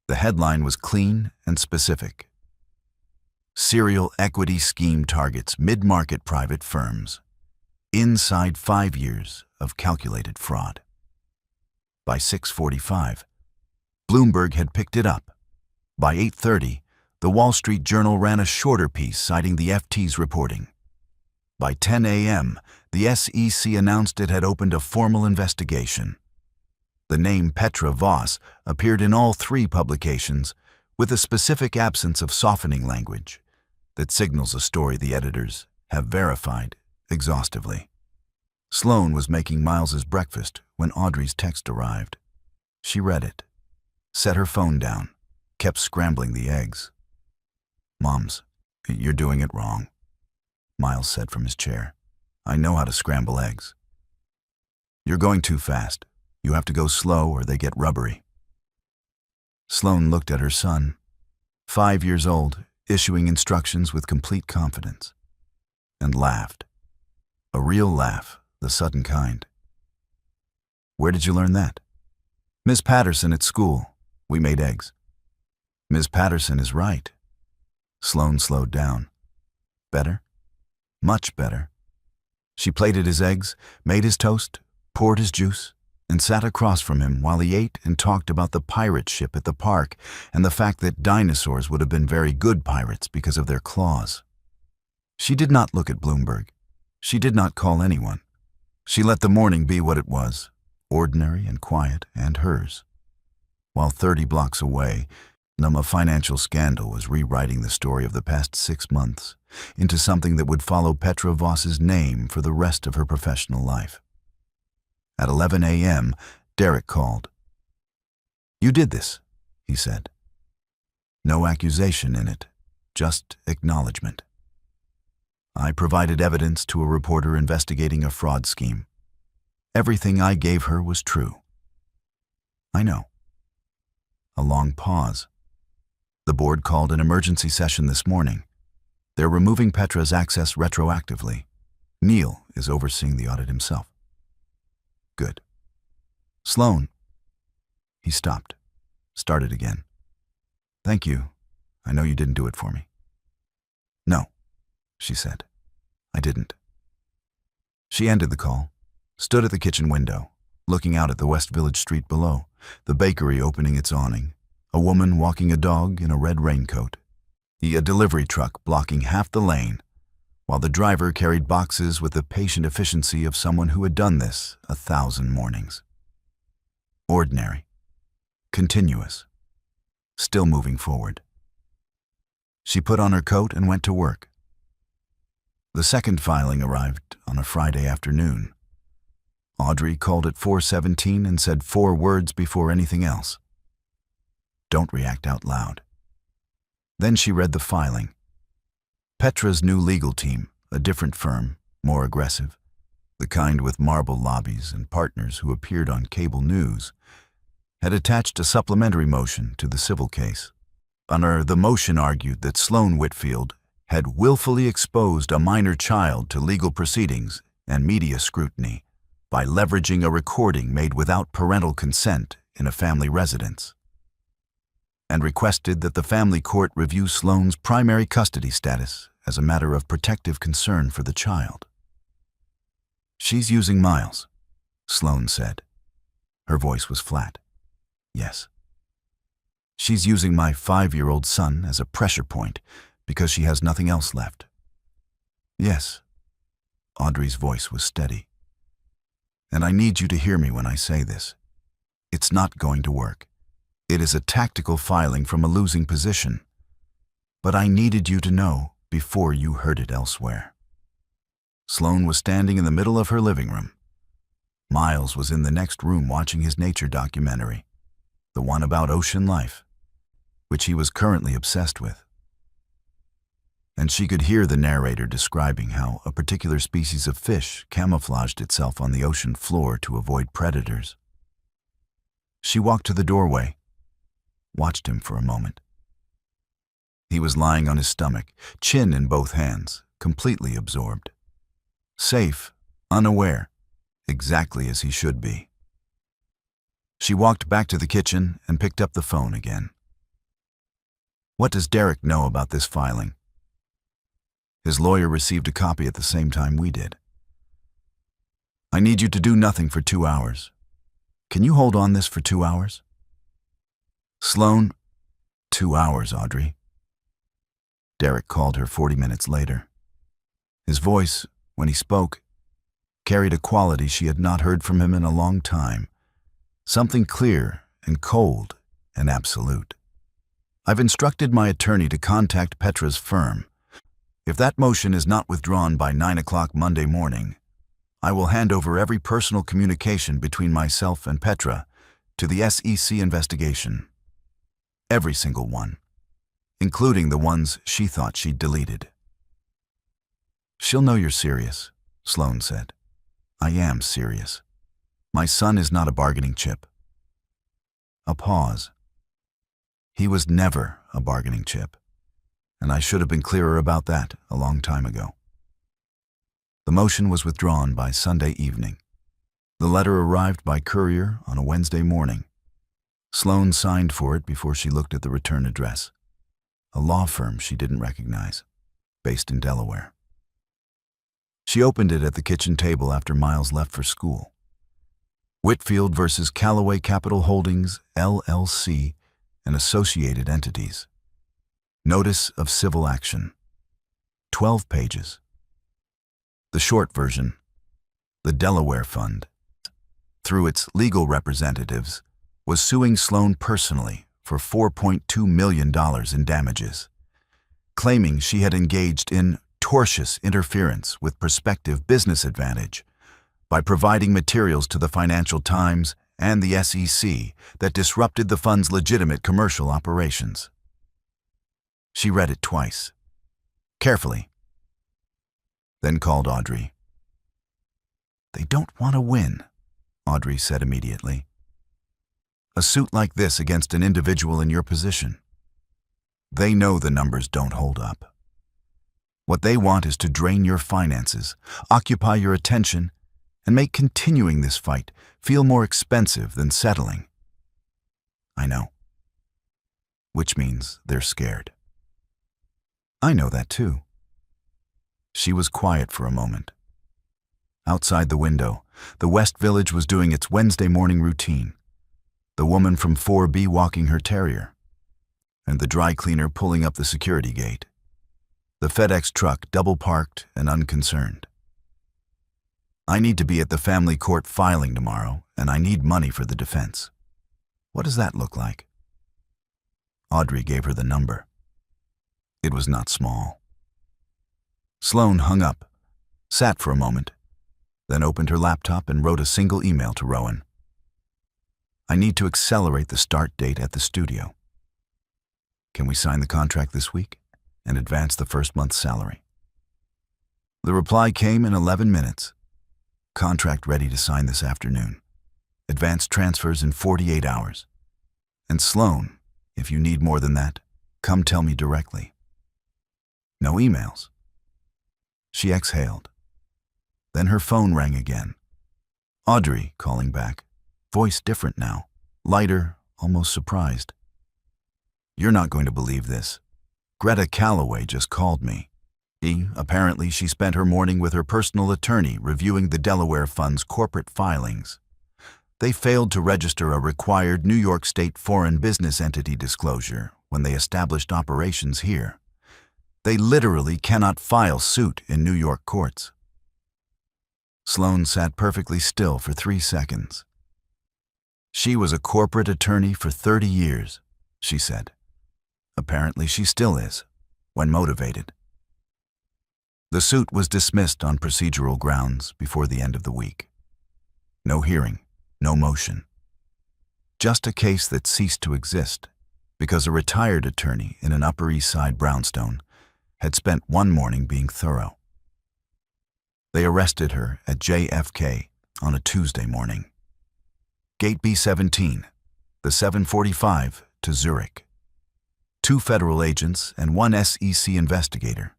The headline was clean and specific. Serial equity scheme targets mid-market private firms. Inside 5 years of calculated fraud. By 6:45, Bloomberg had picked it up. By 8:30, the Wall Street Journal ran a shorter piece citing the FT's reporting. By 10 a.m., the SEC announced it had opened a formal investigation. The name Petra Voss appeared in all 3 publications, with a specific absence of softening language that signals a story the editors have verified exhaustively. Sloan was making Miles's breakfast when Audrey's text arrived. She read it, set her phone down, kept scrambling the eggs. "Moms, you're doing it wrong," Miles said from his chair. "I know how to scramble eggs." "You're going too fast. You have to go slow or they get rubbery." Sloan looked at her son, 5 years old, issuing instructions with complete confidence, and laughed. A real laugh, the sudden kind. "Where did you learn that?" "Miss Patterson at school. We made eggs." "Miss Patterson is right." Sloan slowed down. "Better?" "Much better." She plated his eggs, made his toast, poured his juice, and sat across from him while he ate and talked about the pirate ship at the park and the fact that dinosaurs would have been very good pirates because of their claws. She did not look at Bloomberg. She did not call anyone. She let the morning be what it was, ordinary and quiet, and hers. While 30 blocks away, a financial scandal was rewriting the story of the past 6 months into something that would follow Petra Voss's name for the rest of her professional life. At 11 a.m., Derek called. "You did this," he said. No accusation in it, just acknowledgement. "I provided evidence to a reporter investigating a fraud scheme. Everything I gave her was true." "I know." A long pause. "The board called an emergency session this morning. They're removing Petra's access retroactively. Neil is overseeing the audit himself." "Good." "Sloan." He stopped, started again. "Thank you. I know you didn't do it for me." "No," she said. "I didn't." She ended the call, stood at the kitchen window, looking out at the West Village street below, the bakery opening its awning, a woman walking a dog in a red raincoat, a delivery truck blocking half the lane, while the driver carried boxes with the patient efficiency of someone who had done this 1,000 mornings. Ordinary, continuous, still moving forward. She put on her coat and went to work. The second filing arrived on a Friday afternoon. Audrey called at 4:17 and said 4 words before anything else. "Don't react out loud." Then she read the filing. Petra's new legal team, a different firm, more aggressive, the kind with marble lobbies and partners who appeared on cable news, had attached a supplementary motion to the civil case. The motion argued that Sloan Whitfield had willfully exposed a minor child to legal proceedings and media scrutiny by leveraging a recording made without parental consent in a family residence, and requested that the family court review Sloan's primary custody status as a matter of protective concern for the child. "She's using Miles," Sloan said. Her voice was flat. "Yes. She's using my 5-year-old son as a pressure point because she has nothing else left." "Yes." Audrey's voice was steady. "And I need you to hear me when I say this. It's not going to work. It is a tactical filing from a losing position. But I needed you to know before you heard it elsewhere." Sloan was standing in the middle of her living room. Miles was in the next room watching his nature documentary, the one about ocean life, which he was currently obsessed with. And she could hear the narrator describing how a particular species of fish camouflaged itself on the ocean floor to avoid predators. She walked to the doorway, watched him for a moment. He was lying on his stomach, chin in both hands, completely absorbed. Safe, unaware, exactly as he should be. She walked back to the kitchen and picked up the phone again. "What does Derek know about this filing?" His lawyer received a copy at the same time we did. "I need you to do nothing for 2 hours. Can you hold on this for 2 hours?" Sloan, 2 hours, Audrey." Derek called her 40 minutes later. His voice, when he spoke, carried a quality she had not heard from him in a long time, something clear and cold and absolute. "I've instructed my attorney to contact Petra's firm. If that motion is not withdrawn by 9 o'clock Monday morning, I will hand over every personal communication between myself and Petra to the SEC investigation. Every single one, including the ones she thought she'd deleted." "She'll know you're serious," Sloan said. "I am serious. My son is not a bargaining chip." A pause. He was never a bargaining chip, and I should have been clearer about that a long time ago. The motion was withdrawn by Sunday evening. The letter arrived by courier on a Wednesday morning. Sloan signed for it before she looked at the return address, a law firm she didn't recognize, based in Delaware. She opened it at the kitchen table after Miles left for school. Whitfield versus Callaway Capital Holdings, LLC, and associated entities. Notice of civil action. 12 pages. The short version. The Delaware Fund, through its legal representatives, was suing Sloan personally for $4.2 million in damages, claiming she had engaged in tortious interference with prospective business advantage by providing materials to the Financial Times and the SEC that disrupted the fund's legitimate commercial operations. She read it twice, carefully, then called Audrey. "They don't want to win," Audrey said immediately. "A suit like this against an individual in your position. They know the numbers don't hold up. What they want is to drain your finances, occupy your attention, and make continuing this fight feel more expensive than settling." "I know." "Which means they're scared." I know that too. She was quiet for a moment. Outside the window, the West Village was doing its Wednesday morning routine. The woman from 4B walking her terrier, and the dry cleaner pulling up the security gate. The FedEx truck double-parked and unconcerned. I need to be at the family court filing tomorrow, and I need money for the defense. What does that look like? Audrey gave her the number. It was not small. Sloane hung up, sat for a moment, then opened her laptop and wrote a single email to Rowan. I need to accelerate the start date at the studio. Can we sign the contract this week and advance the first month's salary? The reply came in 11 minutes. Contract ready to sign this afternoon. Advance transfers in 48 hours. And Sloane, if you need more than that, come tell me directly. No emails. She exhaled. Then her phone rang again. Audrey calling back. Voice different now. Lighter, almost surprised. You're not going to believe this. Greta Calloway just called me. Apparently she spent her morning with her personal attorney reviewing the Delaware Fund's corporate filings. They failed to register a required New York State foreign business entity disclosure when they established operations here. They literally cannot file suit in New York courts. Sloane sat perfectly still for 3 seconds. She was a corporate attorney for 30 years, she said. Apparently she still is, when motivated. The suit was dismissed on procedural grounds before the end of the week. No hearing, no motion. Just a case that ceased to exist because a retired attorney in an Upper East Side brownstone had spent one morning being thorough. They arrested her at JFK on a Tuesday morning. Gate B-17, the 745 to Zurich. 2 federal agents and 1 SEC investigator,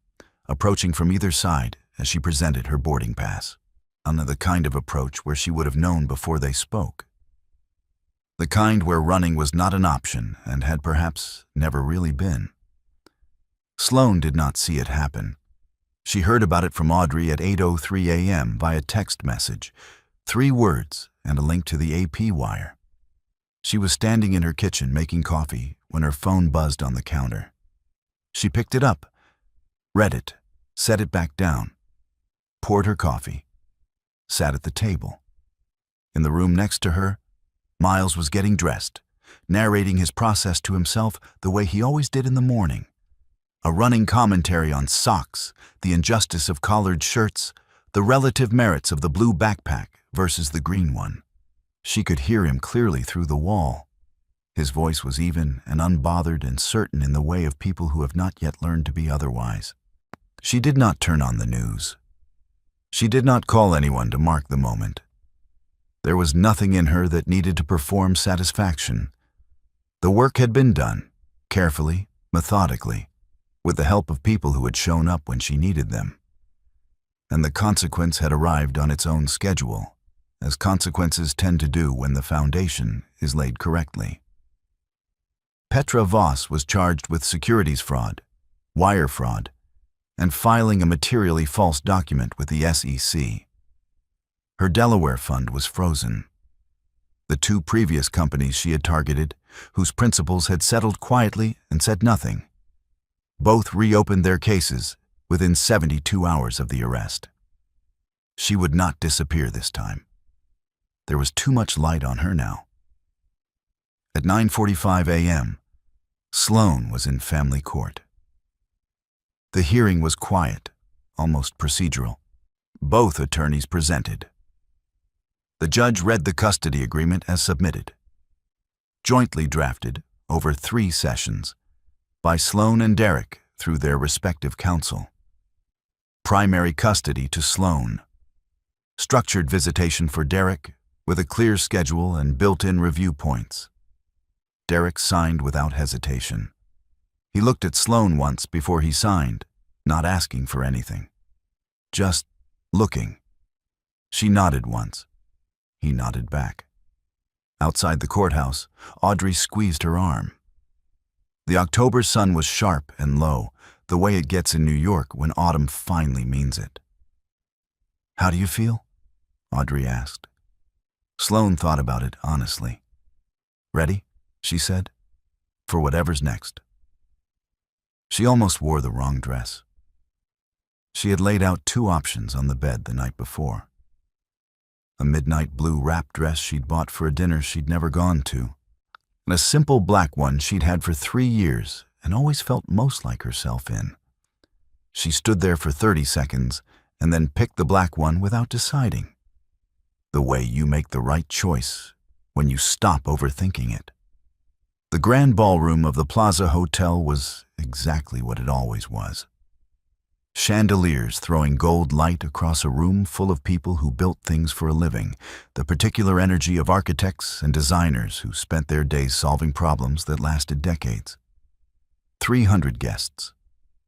approaching from either side as she presented her boarding pass, on the kind of approach where she would have known before they spoke. The kind where running was not an option and had perhaps never really been. Sloane did not see it happen. She heard about it from Audrey at 8:03 a.m. via text message, 3 words and a link to the AP wire. She was standing in her kitchen making coffee when her phone buzzed on the counter. She picked it up, read it, set it back down, poured her coffee, sat at the table. In the room next to her, Miles was getting dressed, narrating his process to himself the way he always did in the morning. A running commentary on socks, the injustice of collared shirts, the relative merits of the blue backpack versus the green one. She could hear him clearly through the wall. His voice was even and unbothered and certain in the way of people who have not yet learned to be otherwise. She did not turn on the news. She did not call anyone to mark the moment. There was nothing in her that needed to perform satisfaction. The work had been done, carefully, methodically, with the help of people who had shown up when she needed them. And the consequence had arrived on its own schedule, as consequences tend to do when the foundation is laid correctly. Petra Voss was charged with securities fraud, wire fraud, and filing a materially false document with the SEC. Her Delaware fund was frozen. The 2 previous companies she had targeted, whose principals had settled quietly and said nothing, both reopened their cases within 72 hours of the arrest. She would not disappear this time. There was too much light on her now. At 9:45 a.m., Sloane was in family court. The hearing was quiet, almost procedural. Both attorneys presented. The judge read the custody agreement as submitted, jointly drafted over 3 sessions by Sloane and Derek through their respective counsel. Primary custody to Sloane. Structured visitation for Derek with a clear schedule and built-in review points. Derek signed without hesitation. He looked at Sloane once before he signed, not asking for anything. Just looking. She nodded once. He nodded back. Outside the courthouse, Audrey squeezed her arm. The October sun was sharp and low, the way it gets in New York when autumn finally means it. "How do you feel?" Audrey asked. Sloane thought about it honestly. "Ready?" she said, "for whatever's next." She almost wore the wrong dress. She had laid out 2 options on the bed the night before. A midnight blue wrap dress she'd bought for a dinner she'd never gone to, and a simple black one she'd had for 3 years and always felt most like herself in. She stood there for 30 seconds and then picked the black one without deciding. The way you make the right choice when you stop overthinking it. The grand ballroom of the Plaza Hotel was exactly what it always was. Chandeliers throwing gold light across a room full of people who built things for a living, the particular energy of architects and designers who spent their days solving problems that lasted decades. 300 guests,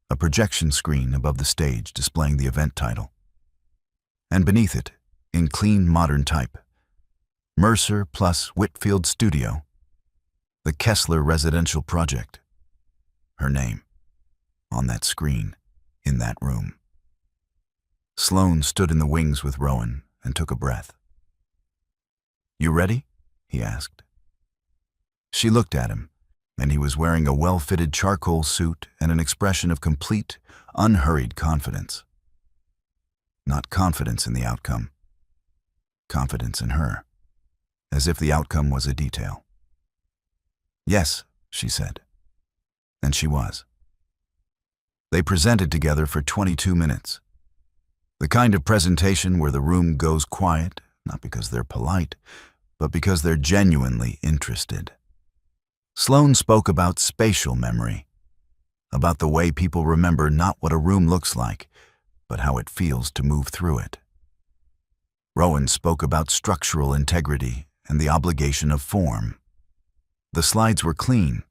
a projection screen above the stage displaying the event title. And beneath it, in clean modern type, Mercer plus Whitfield Studio, the Kessler Residential Project. Her name, on that screen, in that room. Sloane stood in the wings with Rowan and took a breath. "You ready?" he asked. She looked at him, and he was wearing a well-fitted charcoal suit and an expression of complete, unhurried confidence. Not confidence in the outcome. Confidence in her, as if the outcome was a detail. "Yes," she said. And she was. They presented together for 22 minutes. The kind of presentation where the room goes quiet, not because they're polite, but because they're genuinely interested. Sloane spoke about spatial memory, about the way people remember not what a room looks like, but how it feels to move through it. Rowan spoke about structural integrity and the obligation of form. The slides were clean.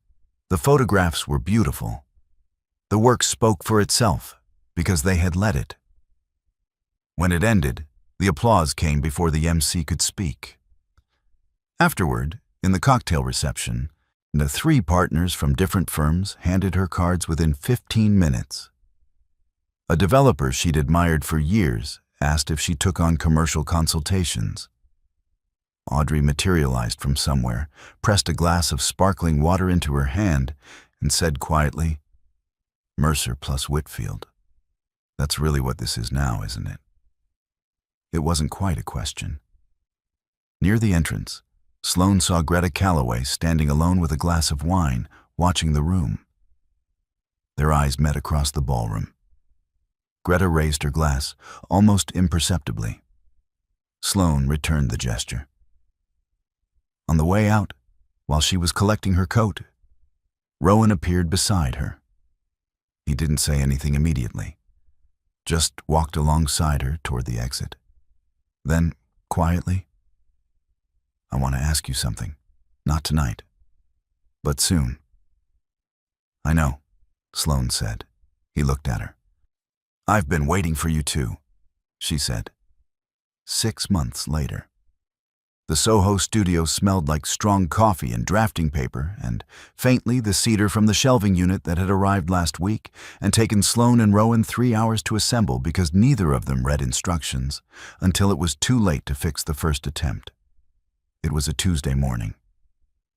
The photographs were beautiful. The work spoke for itself because they had let it. When it ended, the applause came before the MC could speak. Afterward, in the cocktail reception, the 3 partners from different firms handed her cards within 15 minutes. A developer she'd admired for years asked if she took on commercial consultations. Audrey materialized from somewhere, pressed a glass of sparkling water into her hand, and said quietly, "Mercer plus Whitfield. That's really what this is now, isn't it?" It wasn't quite a question. Near the entrance, Sloane saw Greta Calloway standing alone with a glass of wine, watching the room. Their eyes met across the ballroom. Greta raised her glass, almost imperceptibly. Sloane returned the gesture. On the way out, while she was collecting her coat, Rowan appeared beside her. He didn't say anything immediately, just walked alongside her toward the exit. Then, quietly, "I want to ask you something. Not tonight, but soon." "I know," Sloane said. He looked at her. "I've been waiting for you too," she said. 6 months later. The Soho studio smelled like strong coffee and drafting paper, and faintly the cedar from the shelving unit that had arrived last week and taken Sloane and Rowan 3 hours to assemble because neither of them read instructions until it was too late to fix the first attempt. It was a Tuesday morning.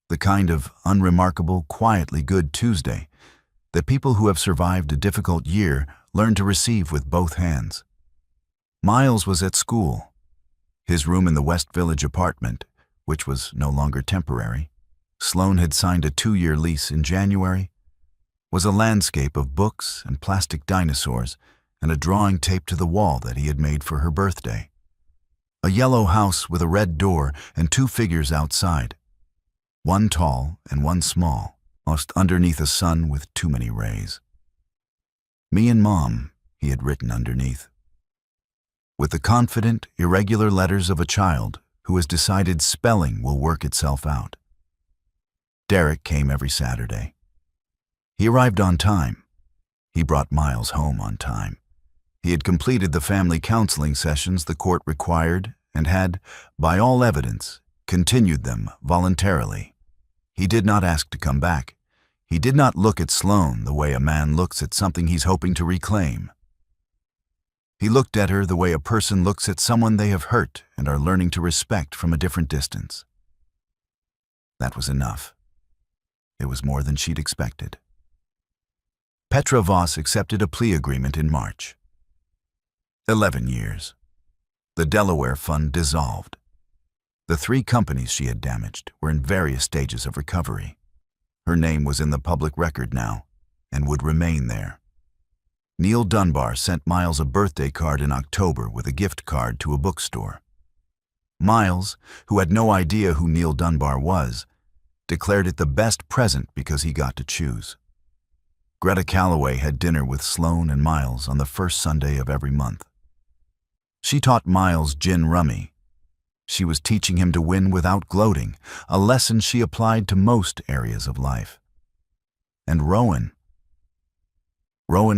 The kind of unremarkable, quietly good Tuesday that people who have survived a difficult year learn to receive with both hands. Miles was at school. His room in the West Village apartment, which was no longer temporary, Sloane had signed a 2-year lease in January, was a landscape of books and plastic dinosaurs and a drawing taped to the wall that he had made for her birthday. A yellow house with a red door and 2 figures outside, one tall and one small, lost underneath a sun with too many rays. "Me and Mom," he had written underneath. With the confident, irregular letters of a child who has decided spelling will work itself out. Derek came every Saturday. He arrived on time. He brought Miles home on time. He had completed the family counseling sessions the court required and had, by all evidence, continued them voluntarily. He did not ask to come back. He did not look at Sloane the way a man looks at something he's hoping to reclaim. He looked at her the way a person looks at someone they have hurt and are learning to respect from a different distance. That was enough. It was more than she'd expected. Petra Voss accepted a plea agreement in March. 11 years. The Delaware Fund dissolved. The 3 companies she had damaged were in various stages of recovery. Her name was in the public record now, and would remain there. Neil Dunbar sent Miles a birthday card in October with a gift card to a bookstore. Miles, who had no idea who Neil Dunbar was, declared it the best present because he got to choose. Greta Calloway had dinner with Sloane and Miles on the first Sunday of every month. She taught Miles gin rummy. She was teaching him to win without gloating, a lesson she applied to most areas of life. And Rowan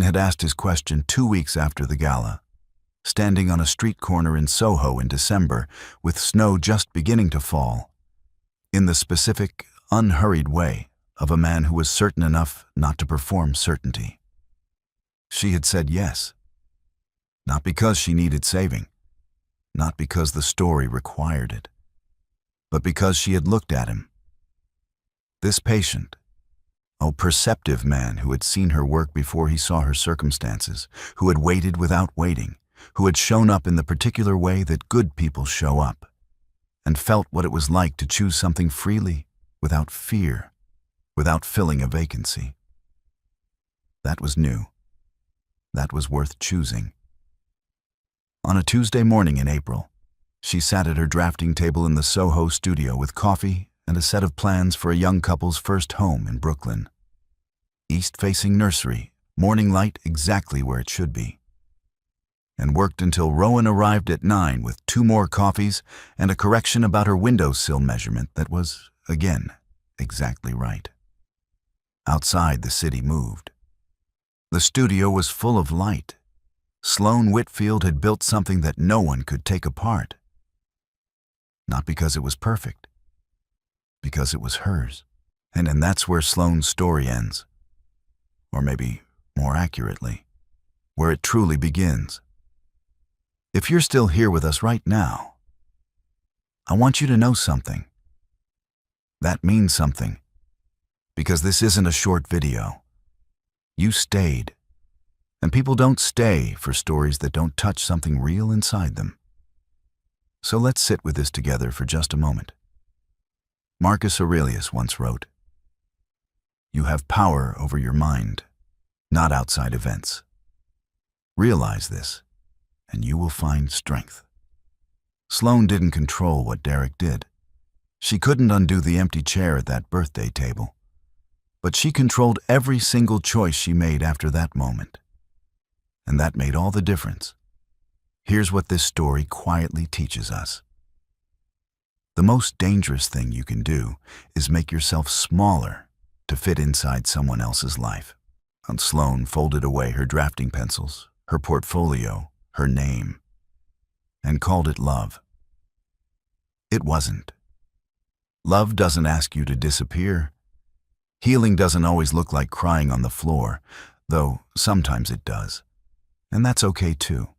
had asked his question 2 weeks after the gala, standing on a street corner in Soho in December with snow just beginning to fall, in the specific, unhurried way of a man who was certain enough not to perform certainty. She had said yes, not because she needed saving, not because the story required it, but because she had looked at him. This patient, perceptive man who had seen her work before he saw her circumstances, who had waited without waiting, who had shown up in the particular way that good people show up, and felt what it was like to choose something freely, without fear, without filling a vacancy. That was new. That was worth choosing. On a Tuesday morning in April, she sat at her drafting table in the Soho studio with coffee and a set of plans for a young couple's first home in Brooklyn. East-facing nursery, morning light exactly where it should be. And worked until Rowan arrived at 9 with 2 more coffees and a correction about her windowsill measurement that was, again, exactly right. Outside, the city moved. The studio was full of light. Sloane Whitfield had built something that no one could take apart. Not because it was perfect, because it was hers. And that's where Sloane's story ends. Or maybe, more accurately, where it truly begins. If you're still here with us right now, I want you to know something. That means something, because this isn't a short video. You stayed. And people don't stay for stories that don't touch something real inside them. So let's sit with this together for just a moment. Marcus Aurelius once wrote, "You have power over your mind, not outside events. Realize this, and you will find strength." Sloane didn't control what Derek did. She couldn't undo the empty chair at that birthday table. But she controlled every single choice she made after that moment. And that made all the difference. Here's what this story quietly teaches us. The most dangerous thing you can do is make yourself smaller to fit inside someone else's life. And Sloane folded away her drafting pencils, her portfolio, her name, and called it love. It wasn't. Love doesn't ask you to disappear. Healing doesn't always look like crying on the floor, though sometimes it does. And that's okay too.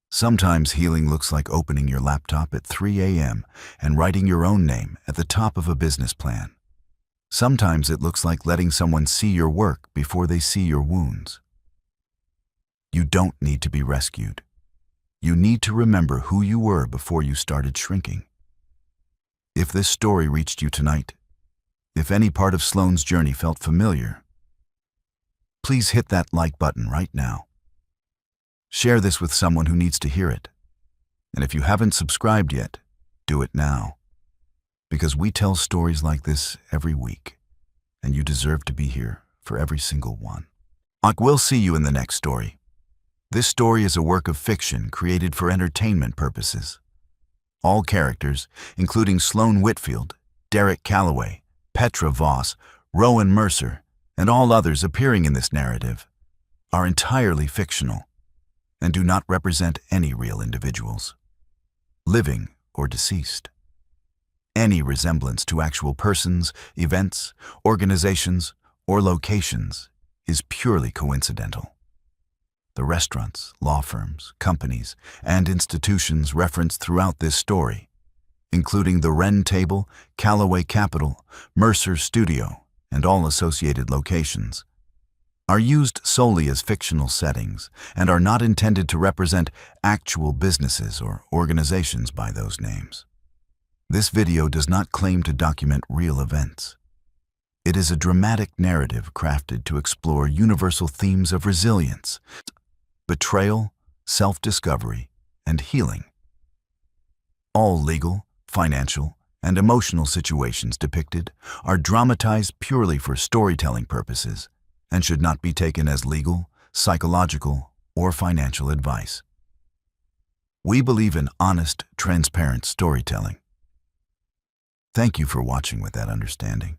Sometimes healing looks like opening your laptop at 3 a.m. and writing your own name at the top of a business plan. Sometimes it looks like letting someone see your work before they see your wounds. You don't need to be rescued. You need to remember who you were before you started shrinking. If this story reached you tonight, if any part of Sloane's journey felt familiar, please hit that like button right now. Share this with someone who needs to hear it. And if you haven't subscribed yet, do it now. Because we tell stories like this every week, and you deserve to be here for every single one. We'll see you in the next story. This story is a work of fiction created for entertainment purposes. All characters, including Sloane Whitfield, Derek Calloway, Petra Voss, Rowan Mercer, and all others appearing in this narrative, are entirely fictional and do not represent any real individuals, living or deceased. Any resemblance to actual persons, events, organizations, or locations is purely coincidental. The restaurants, law firms, companies, and institutions referenced throughout this story, including the Wren Table, Callaway Capital, Mercer Studio, and all associated locations, are used solely as fictional settings and are not intended to represent actual businesses or organizations by those names. This video does not claim to document real events. It is a dramatic narrative crafted to explore universal themes of resilience, betrayal, self-discovery, and healing. All legal, financial, and emotional situations depicted are dramatized purely for storytelling purposes and should not be taken as legal, psychological, or financial advice. We believe in honest, transparent storytelling. Thank you for watching with that understanding.